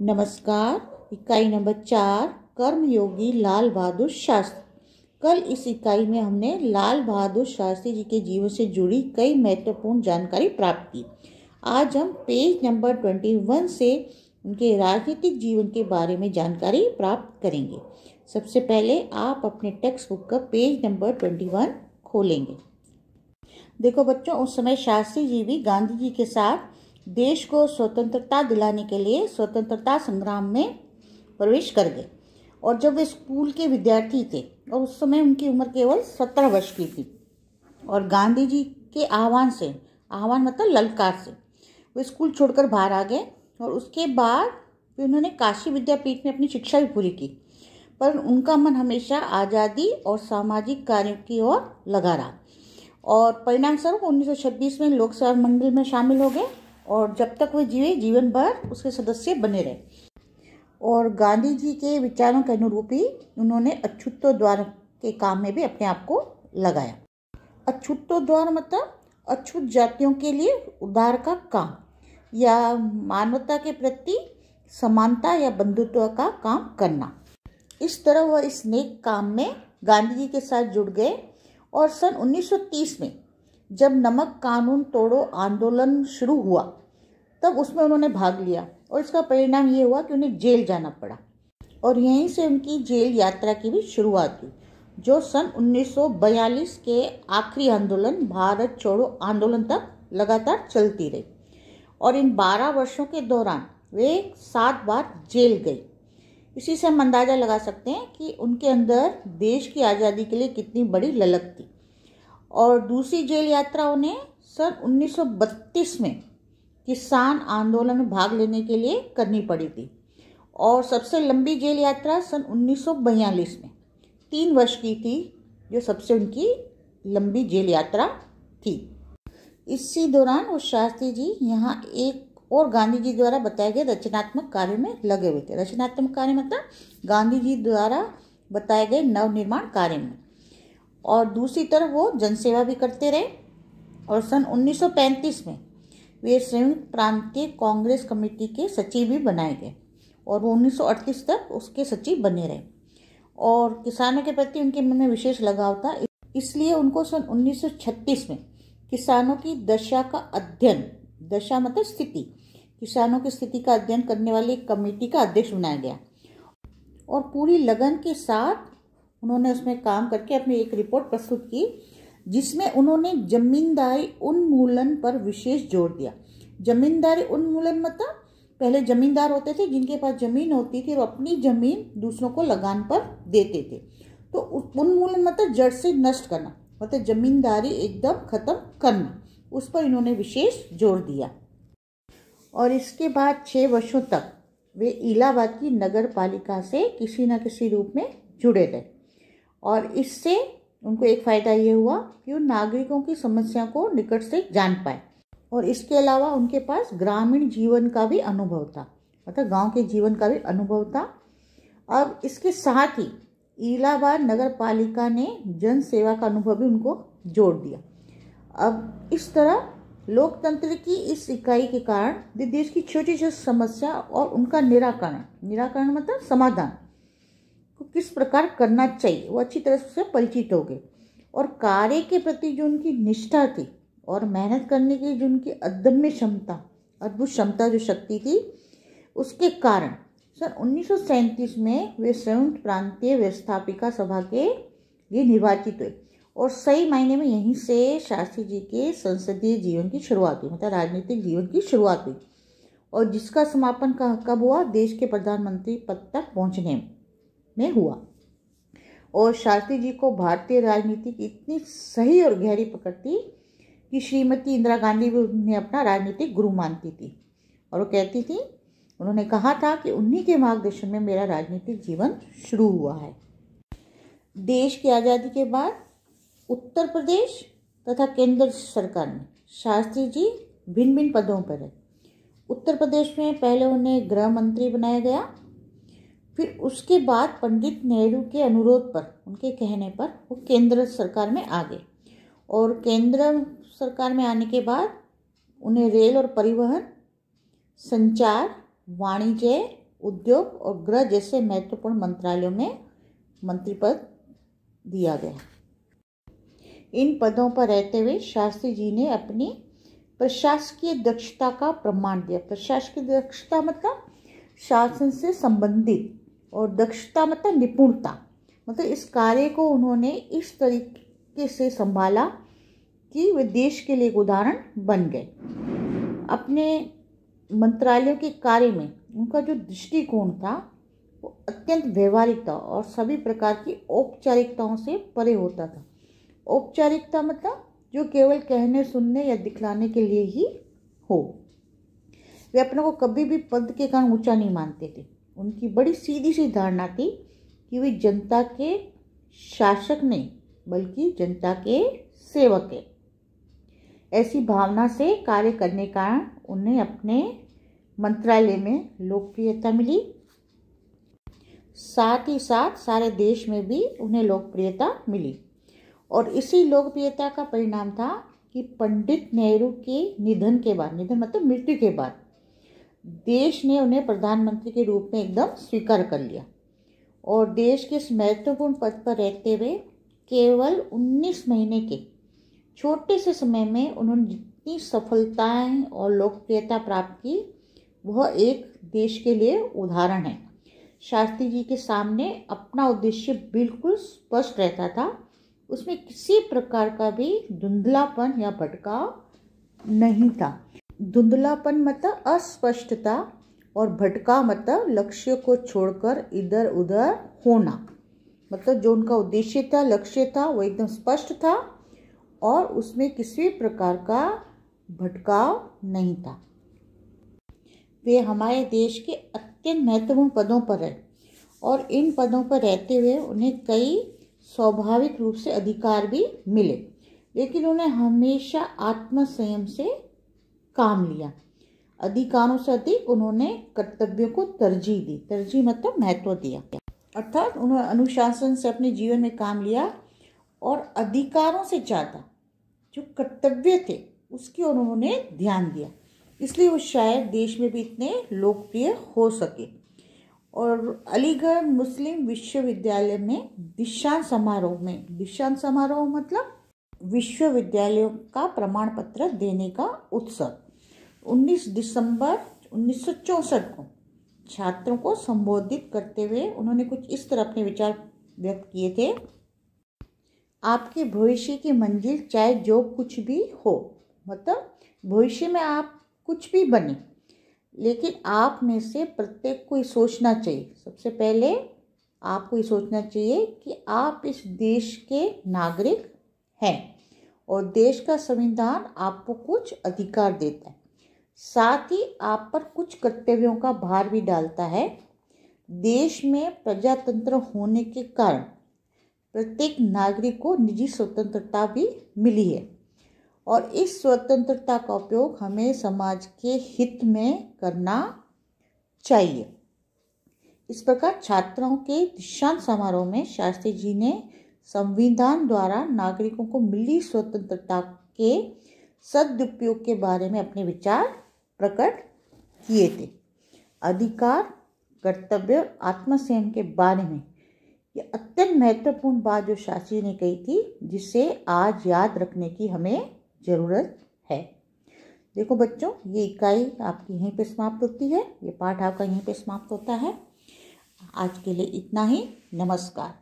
नमस्कार। इकाई नंबर 4 कर्मयोगी लाल बहादुर शास्त्री। कल इस इकाई में हमने लाल बहादुर शास्त्री जी के जीवन से जुड़ी कई महत्वपूर्ण जानकारी प्राप्त की। आज हम पेज नंबर 21 से उनके राजनीतिक जीवन के बारे में जानकारी प्राप्त करेंगे। सबसे पहले आप अपने टेक्स्ट बुक का पेज नंबर 21 खोलेंगे। देखो बच्चों, उस समय शास्त्री जी भी गांधी जी के साथ देश को स्वतंत्रता दिलाने के लिए स्वतंत्रता संग्राम में प्रवेश कर गए। और जब वे स्कूल के विद्यार्थी थे और उस समय उनकी उम्र केवल 17 वर्ष की थी, और गांधी जी के आह्वान मतलब ललकार से वे स्कूल छोड़कर बाहर आ गए। और उसके बाद फिर उन्होंने काशी विद्यापीठ में अपनी शिक्षा भी पूरी की, पर उनका मन हमेशा आज़ादी और सामाजिक कार्यों की ओर लगा रहा। और परिणाम स्वरूप 1926 में लोकसेवा मंडल में शामिल हो गए और जब तक वे जीवे जीवन भर उसके सदस्य बने रहे। और गांधी जी के विचारों के अनुरूप ही उन्होंने अछूतोद्वार के काम में भी अपने आप को लगाया। अछूतोद्वार मतलब अछूत जातियों के लिए उद्धार का काम या मानवता के प्रति समानता या बंधुत्व का काम करना। इस तरह वह इस नेक काम में गांधी जी के साथ जुड़ गए। और सन 1930 में जब नमक कानून तोड़ो आंदोलन शुरू हुआ तब उसमें उन्होंने भाग लिया, और इसका परिणाम ये हुआ कि उन्हें जेल जाना पड़ा। और यहीं से उनकी जेल यात्रा की भी शुरुआत हुई, जो सन 1942 के आखिरी आंदोलन भारत छोड़ो आंदोलन तक लगातार चलती रही। और इन 12 वर्षों के दौरान वे 7 बार जेल गई। इसी से हम अंदाज़ा लगा सकते हैं कि उनके अंदर देश की आज़ादी के लिए कितनी बड़ी ललक थी। और दूसरी जेल यात्रा उन्हें सन 1932 में किसान आंदोलन में भाग लेने के लिए करनी पड़ी थी। और सबसे लंबी जेल यात्रा सन 1942 में 3 वर्ष की थी, जो सबसे उनकी लंबी जेल यात्रा थी। इसी दौरान वो शास्त्री जी यहाँ एक और गांधी जी द्वारा बताए गए रचनात्मक कार्य में लगे हुए थे। रचनात्मक कार्य मतलब गांधी जी द्वारा बताए गए नवनिर्माण कार्य में। और दूसरी तरफ वो जनसेवा भी करते रहे। और सन 1935 में वे संयुक्त प्रांतीय कांग्रेस कमेटी के सचिव भी बनाए गए, और वो 1938 तक उसके सचिव बने रहे। और किसानों के प्रति उनके मन में विशेष लगाव था, इसलिए उनको सन 1936 में किसानों की दशा का अध्ययन, दशा मतलब स्थिति, किसानों की स्थिति का अध्ययन करने वाली एक कमेटी का अध्यक्ष बनाया गया। और पूरी लगन के साथ उन्होंने उसमें काम करके अपनी एक रिपोर्ट प्रस्तुत की, जिसमें उन्होंने जमींदारी उन्मूलन पर विशेष जोर दिया। जमींदारी उन्मूलन मतलब पहले जमींदार होते थे जिनके पास जमीन होती थी और अपनी जमीन दूसरों को लगान पर देते थे। तो उन्मूलन मतलब जड़ से नष्ट करना, मतलब जमींदारी एकदम खत्म करना, उस पर इन्होंने विशेष जोर दिया। और इसके बाद 6 वर्षों तक वे इलाहाबाद की नगर पालिका से किसी न किसी रूप में जुड़े रहे। और इससे उनको एक फ़ायदा ये हुआ कि वो नागरिकों की समस्या को निकट से जान पाए। और इसके अलावा उनके पास ग्रामीण जीवन का भी अनुभव था, मतलब गांव के जीवन का भी अनुभव था। अब इसके साथ ही इलाहाबाद नगर पालिका ने जन सेवा का अनुभव भी उनको जोड़ दिया। अब इस तरह लोकतंत्र की इस इकाई के कारण देश की छोटी छोटी समस्या और उनका निराकरण मतलब समाधान को किस प्रकार करना चाहिए, वो अच्छी तरह से परिचित हो गए। और कार्य के प्रति जो उनकी निष्ठा थी और मेहनत करने की जो उनकी अदम्य क्षमता, अद्भुत क्षमता, जो शक्ति थी, उसके कारण सन 1937 में वे संयुक्त प्रांतीय व्यवस्थापिका सभा के लिए निर्वाचित हुए। और सही मायने में यहीं से शास्त्री जी के संसदीय जीवन की शुरुआत हुई, मतलब राजनीतिक जीवन की शुरुआत हुई, और जिसका समापन कब हुआ? देश के प्रधानमंत्री पद तक पहुंचने में हुआ। और शास्त्री जी को भारतीय राजनीति की इतनी सही और गहरी पकड़ थी कि श्रीमती इंदिरा गांधी भी उन्हें अपना राजनीतिक गुरु मानती थी। और वो कहती थी, उन्होंने कहा था कि उन्हीं के मार्गदर्शन में मेरा राजनीतिक जीवन शुरू हुआ है। देश की आज़ादी के बाद उत्तर प्रदेश तथा केंद्र सरकार में शास्त्री जी भिन्न भिन्न पदों पर है। उत्तर प्रदेश में पहले उन्हें गृह मंत्री बनाया गया, फिर उसके बाद पंडित नेहरू के अनुरोध पर, उनके कहने पर, वो केंद्र सरकार में आ गए। और केंद्र सरकार में आने के बाद उन्हें रेल और परिवहन, संचार, वाणिज्य उद्योग और गृह जैसे महत्वपूर्ण मंत्रालयों में मंत्री पद दिया गया। इन पदों पर रहते हुए शास्त्री जी ने अपनी प्रशासकीय दक्षता का प्रमाण दिया। प्रशासकीय दक्षता मतलब शासन से संबंधित, और दक्षता मतलब निपुणता। मतलब इस कार्य को उन्होंने इस तरीके से संभाला कि वे देश के लिए एक उदाहरण बन गए। अपने मंत्रालयों के कार्य में उनका जो दृष्टिकोण था वो अत्यंत व्यवहारिक था और सभी प्रकार की औपचारिकताओं से परे होता था। औपचारिकता मतलब जो केवल कहने, सुनने या दिखलाने के लिए ही हो। वे अपने को कभी भी पद के कारण ऊंचा नहीं मानते थे। उनकी बड़ी सीधी सी धारणा थी कि वे जनता के शासक नहीं बल्कि जनता के सेवक है। ऐसी भावना से कार्य करने के कारण उन्हें अपने मंत्रालय में लोकप्रियता मिली। साथ ही साथ सारे देश में भी उन्हें लोकप्रियता मिली। और इसी लोकप्रियता का परिणाम था कि पंडित नेहरू के निधन के बाद, निधन मतलब मृत्यु के बाद, देश ने उन्हें प्रधानमंत्री के रूप में एकदम स्वीकार कर लिया। और देश के इस महत्वपूर्ण पद पर रहते हुए केवल 19 महीने के छोटे से समय में उन्होंने जितनी सफलताएं और लोकप्रियता प्राप्त की वह एक देश के लिए उदाहरण है। शास्त्री जी के सामने अपना उद्देश्य बिल्कुल स्पष्ट रहता था। उसमें किसी प्रकार का भी धुंधलापन या भटकाव नहीं था। धुंधलापन मतलब अस्पष्टता और भटकाव मतलब लक्ष्य को छोड़कर इधर उधर होना। मतलब जो उनका उद्देश्य था, लक्ष्य था, वो एकदम स्पष्ट था और उसमें किसी प्रकार का भटकाव नहीं था। वे हमारे देश के अत्यंत महत्वपूर्ण पदों पर है और इन पदों पर रहते हुए उन्हें कई स्वाभाविक रूप से अधिकार भी मिले, लेकिन उन्हें हमेशा आत्मसंयम से काम लिया। अधिकारों से अधिक उन्होंने कर्तव्यों को तरजीह दी। तरजीह मतलब महत्व दिया, अर्थात उन्होंने अनुशासन से अपने जीवन में काम लिया और अधिकारों से ज़्यादा जो कर्तव्य थे उसकी ओर उन्होंने ध्यान दिया। इसलिए वो शायद देश में भी इतने लोकप्रिय हो सके। और अलीगढ़ मुस्लिम विश्वविद्यालय में दीक्षांत समारोह मतलब विश्वविद्यालयों का प्रमाण पत्र देने का उत्सव 19 दिसंबर 1964 को छात्रों को संबोधित करते हुए उन्होंने कुछ इस तरह अपने विचार व्यक्त किए थे। आपके भविष्य की मंजिल चाहे जो कुछ भी हो, मतलब भविष्य में आप कुछ भी बने, लेकिन आप में से प्रत्येक को ये सोचना चाहिए, सबसे पहले आपको ये सोचना चाहिए कि आप इस देश के नागरिक हैं और देश का संविधान आपको कुछ अधिकार देता है, साथ ही आप पर कुछ कर्तव्यों का भार भी डालता है। देश में प्रजातंत्र होने के कारण प्रत्येक नागरिक को निजी स्वतंत्रता भी मिली है और इस स्वतंत्रता का उपयोग हमें समाज के हित में करना चाहिए। इस प्रकार छात्रों के दीक्षांत समारोह में शास्त्री जी ने संविधान द्वारा नागरिकों को मिली स्वतंत्रता के सदुपयोग के बारे में अपने विचार प्रकट किए थे। अधिकार, कर्तव्य, आत्मसंयम के बारे में ये अत्यंत महत्वपूर्ण बात जो शास्त्री ने कही थी, जिसे आज याद रखने की हमें ज़रूरत है। देखो बच्चों, ये इकाई आपकी यहीं पे समाप्त होती है, ये पाठ आपका यहीं पे समाप्त होता है। आज के लिए इतना ही। नमस्कार।